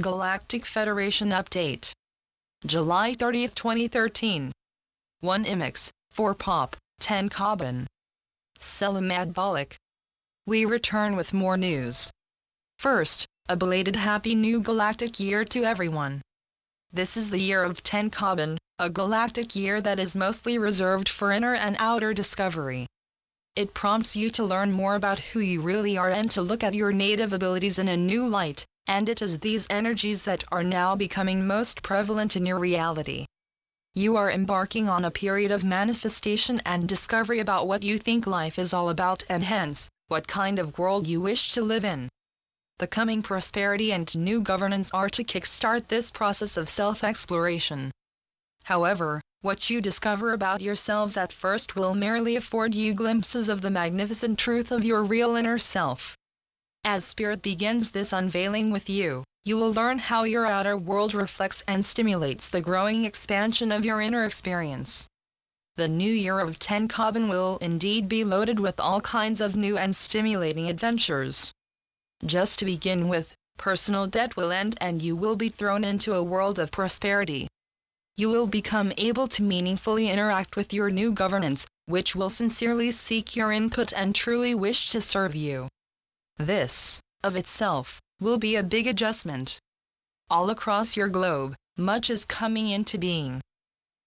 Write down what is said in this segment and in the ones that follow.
Galactic Federation Update. July 30, 2013. 1 Imix, 4 Pop, 10 Carbon. Selamad. We return with more news. First, a belated happy new galactic year to everyone. This is the year of 10 Carbon, a galactic year that is mostly reserved for inner and outer discovery. It prompts you to learn more about who you really are and to look at your native abilities in a new light, and it is these energies that are now becoming most prevalent in your reality. You are embarking on a period of manifestation and discovery about what you think life is all about and hence, what kind of world you wish to live in. The coming prosperity and new governance are to kickstart this process of self-exploration. However, what you discover about yourselves at first will merely afford you glimpses of the magnificent truth of your real inner self. As Spirit begins this unveiling with you, you will learn how your outer world reflects and stimulates the growing expansion of your inner experience. The new year of 10 Carbon will indeed be loaded with all kinds of new and stimulating adventures. Just to begin with, personal debt will end and you will be thrown into a world of prosperity. You will become able to meaningfully interact with your new governance, which will sincerely seek your input and truly wish to serve you. This, of itself, will be a big adjustment. All across your globe, much is coming into being.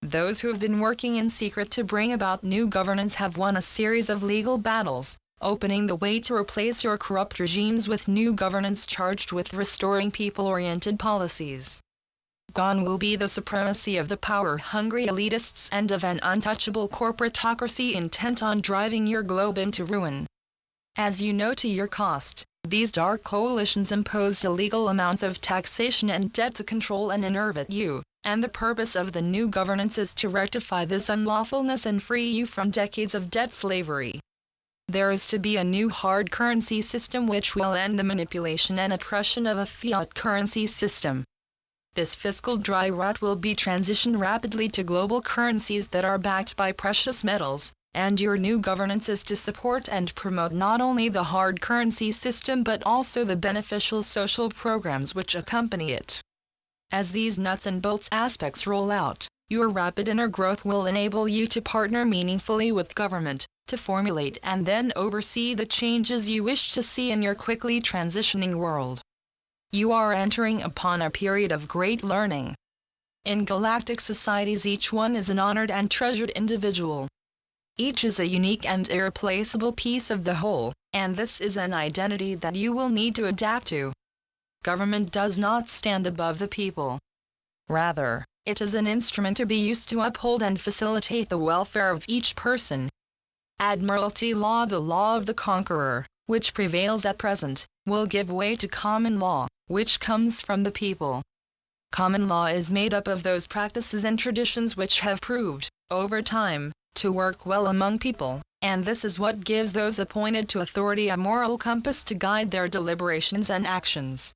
Those who have been working in secret to bring about new governance have won a series of legal battles, opening the way to replace your corrupt regimes with new governance charged with restoring people-oriented policies. Gone will be the supremacy of the power-hungry elitists and of an untouchable corporatocracy intent on driving your globe into ruin. As you know to your cost, these dark coalitions imposed illegal amounts of taxation and debt to control and enervate you, and the purpose of the new governance is to rectify this unlawfulness and free you from decades of debt slavery. There is to be a new hard currency system which will end the manipulation and oppression of a fiat currency system. This fiscal dry rot will be transitioned rapidly to global currencies that are backed by precious metals, and your new governance is to support and promote not only the hard currency system but also the beneficial social programs which accompany it. As these nuts and bolts aspects roll out, your rapid inner growth will enable you to partner meaningfully with government, to formulate and then oversee the changes you wish to see in your quickly transitioning world. You are entering upon a period of great learning. In galactic societies each one is an honored and treasured individual. Each is a unique and irreplaceable piece of the whole, and this is an identity that you will need to adapt to. Government does not stand above the people. Rather, it is an instrument to be used to uphold and facilitate the welfare of each person. Admiralty law, the law of the conqueror, which prevails at present, will give way to common law, which comes from the people. Common law is made up of those practices and traditions which have proved, over time, to work well among people, and this is what gives those appointed to authority a moral compass to guide their deliberations and actions.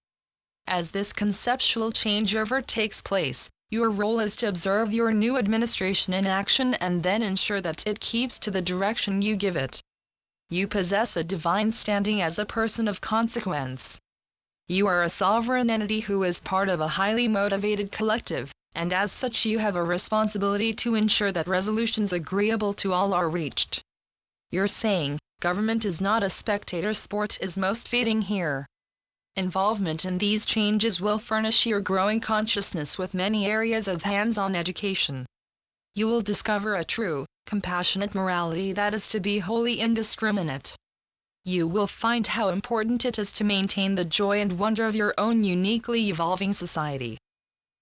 As this conceptual changeover takes place, your role is to observe your new administration in action and then ensure that it keeps to the direction you give it. You possess a divine standing as a person of consequence. You are a sovereign entity who is part of a highly motivated collective, and as such you have a responsibility to ensure that resolutions agreeable to all are reached. Your saying, "Government is not a spectator sport," is most fitting here. Involvement in these changes will furnish your growing consciousness with many areas of hands-on education. You will discover a true, compassionate morality that is to be wholly indiscriminate. You will find how important it is to maintain the joy and wonder of your own uniquely evolving society.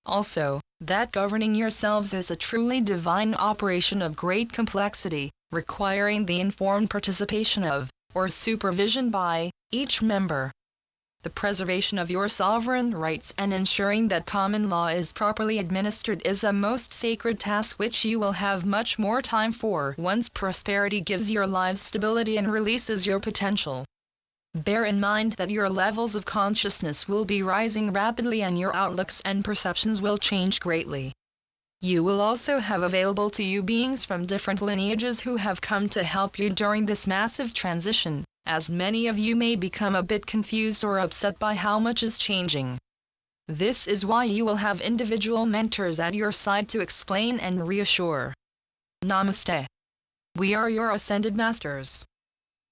Also, that governing yourselves is a truly divine operation of great complexity, requiring the informed participation of, or supervision by, each member. The preservation of your sovereign rights and ensuring that common law is properly administered is a most sacred task which you will have much more time for once prosperity gives your lives stability and releases your potential. Bear in mind that your levels of consciousness will be rising rapidly and your outlooks and perceptions will change greatly. You will also have available to you beings from different lineages who have come to help you during this massive transition, as many of you may become a bit confused or upset by how much is changing. This is why you will have individual mentors at your side to explain and reassure. Namaste. We are your Ascended Masters.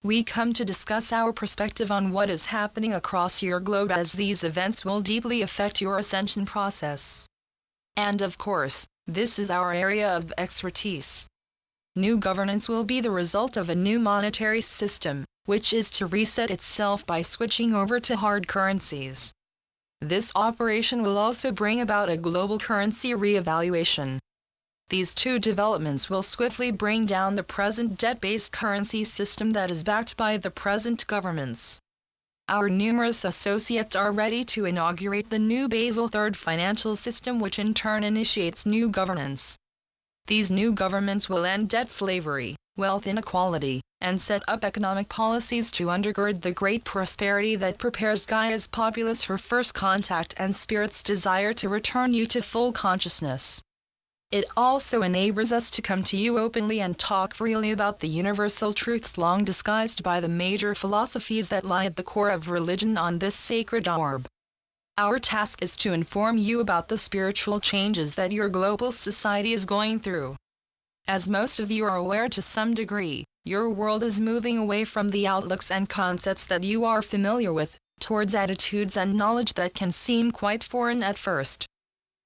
We come to discuss our perspective on what is happening across your globe, as these events will deeply affect your ascension process. And of course, this is our area of expertise. New governance will be the result of a new monetary system, which is to reset itself by switching over to hard currencies. This operation will also bring about a global currency re-evaluation. These two developments will swiftly bring down the present debt-based currency system that is backed by the present governments. Our numerous associates are ready to inaugurate the new Basel III financial system, which in turn initiates new governance. These new governments will end debt slavery, wealth inequality, and set up economic policies to undergird the great prosperity that prepares Gaia's populace for first contact and Spirit's desire to return you to full consciousness. It also enables us to come to you openly and talk freely about the universal truths long disguised by the major philosophies that lie at the core of religion on this sacred orb. Our task is to inform you about the spiritual changes that your global society is going through. As most of you are aware to some degree, your world is moving away from the outlooks and concepts that you are familiar with, towards attitudes and knowledge that can seem quite foreign at first.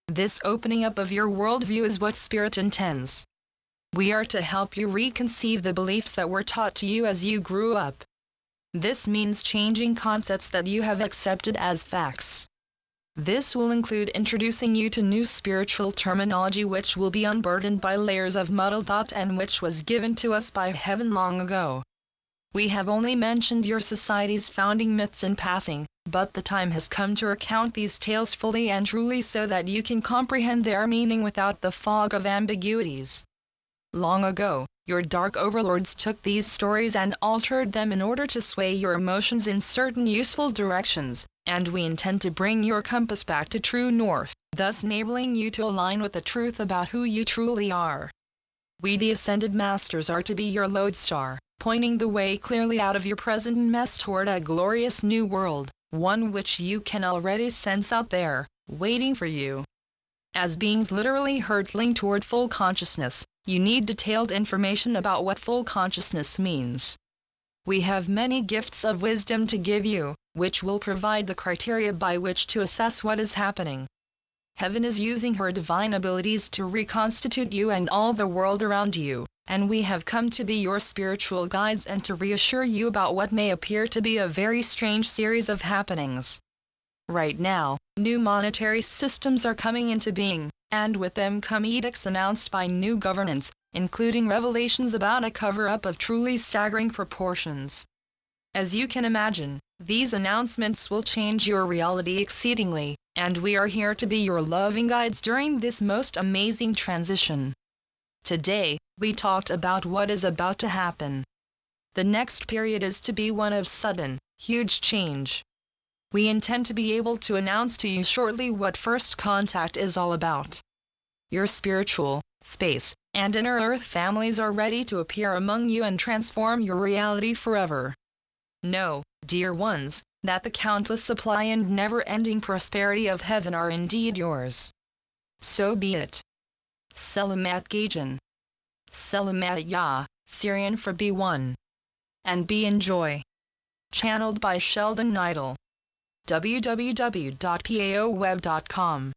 This opening up of your worldview is what Spirit intends. We are to help you reconceive the beliefs that were taught to you as you grew up. This means changing concepts that you have accepted as facts. This will include introducing you to new spiritual terminology which will be unburdened by layers of muddled thought and which was given to us by heaven long ago. We have only mentioned your society's founding myths in passing, but the time has come to recount these tales fully and truly so that you can comprehend their meaning without the fog of ambiguities. Long ago, your dark overlords took these stories and altered them in order to sway your emotions in certain useful directions, and we intend to bring your compass back to true north, thus enabling you to align with the truth about who you truly are. We the Ascended Masters are to be your lodestar, pointing the way clearly out of your present mess toward a glorious new world, one which you can already sense out there, waiting for you. As beings literally hurtling toward full consciousness, you need detailed information about what full consciousness means. We have many gifts of wisdom to give you, which will provide the criteria by which to assess what is happening. Heaven is using her divine abilities to reconstitute you and all the world around you, and we have come to be your spiritual guides and to reassure you about what may appear to be a very strange series of happenings. Right now, new monetary systems are coming into being, and with them come edicts announced by new governance, including revelations about a cover-up of truly staggering proportions. As you can imagine, these announcements will change your reality exceedingly, and we are here to be your loving guides during this most amazing transition. Today, we talked about what is about to happen. The next period is to be one of sudden, huge change. We intend to be able to announce to you shortly what first contact is all about. Your spiritual, space, and inner earth families are ready to appear among you and transform your reality forever. Know, dear ones, that the countless supply and never-ending prosperity of heaven are indeed yours. So be it. Selamat Gajan. Selamat Ya, Syrian for be one. And be in joy. Channeled by Sheldan Nidle. www.paoweb.com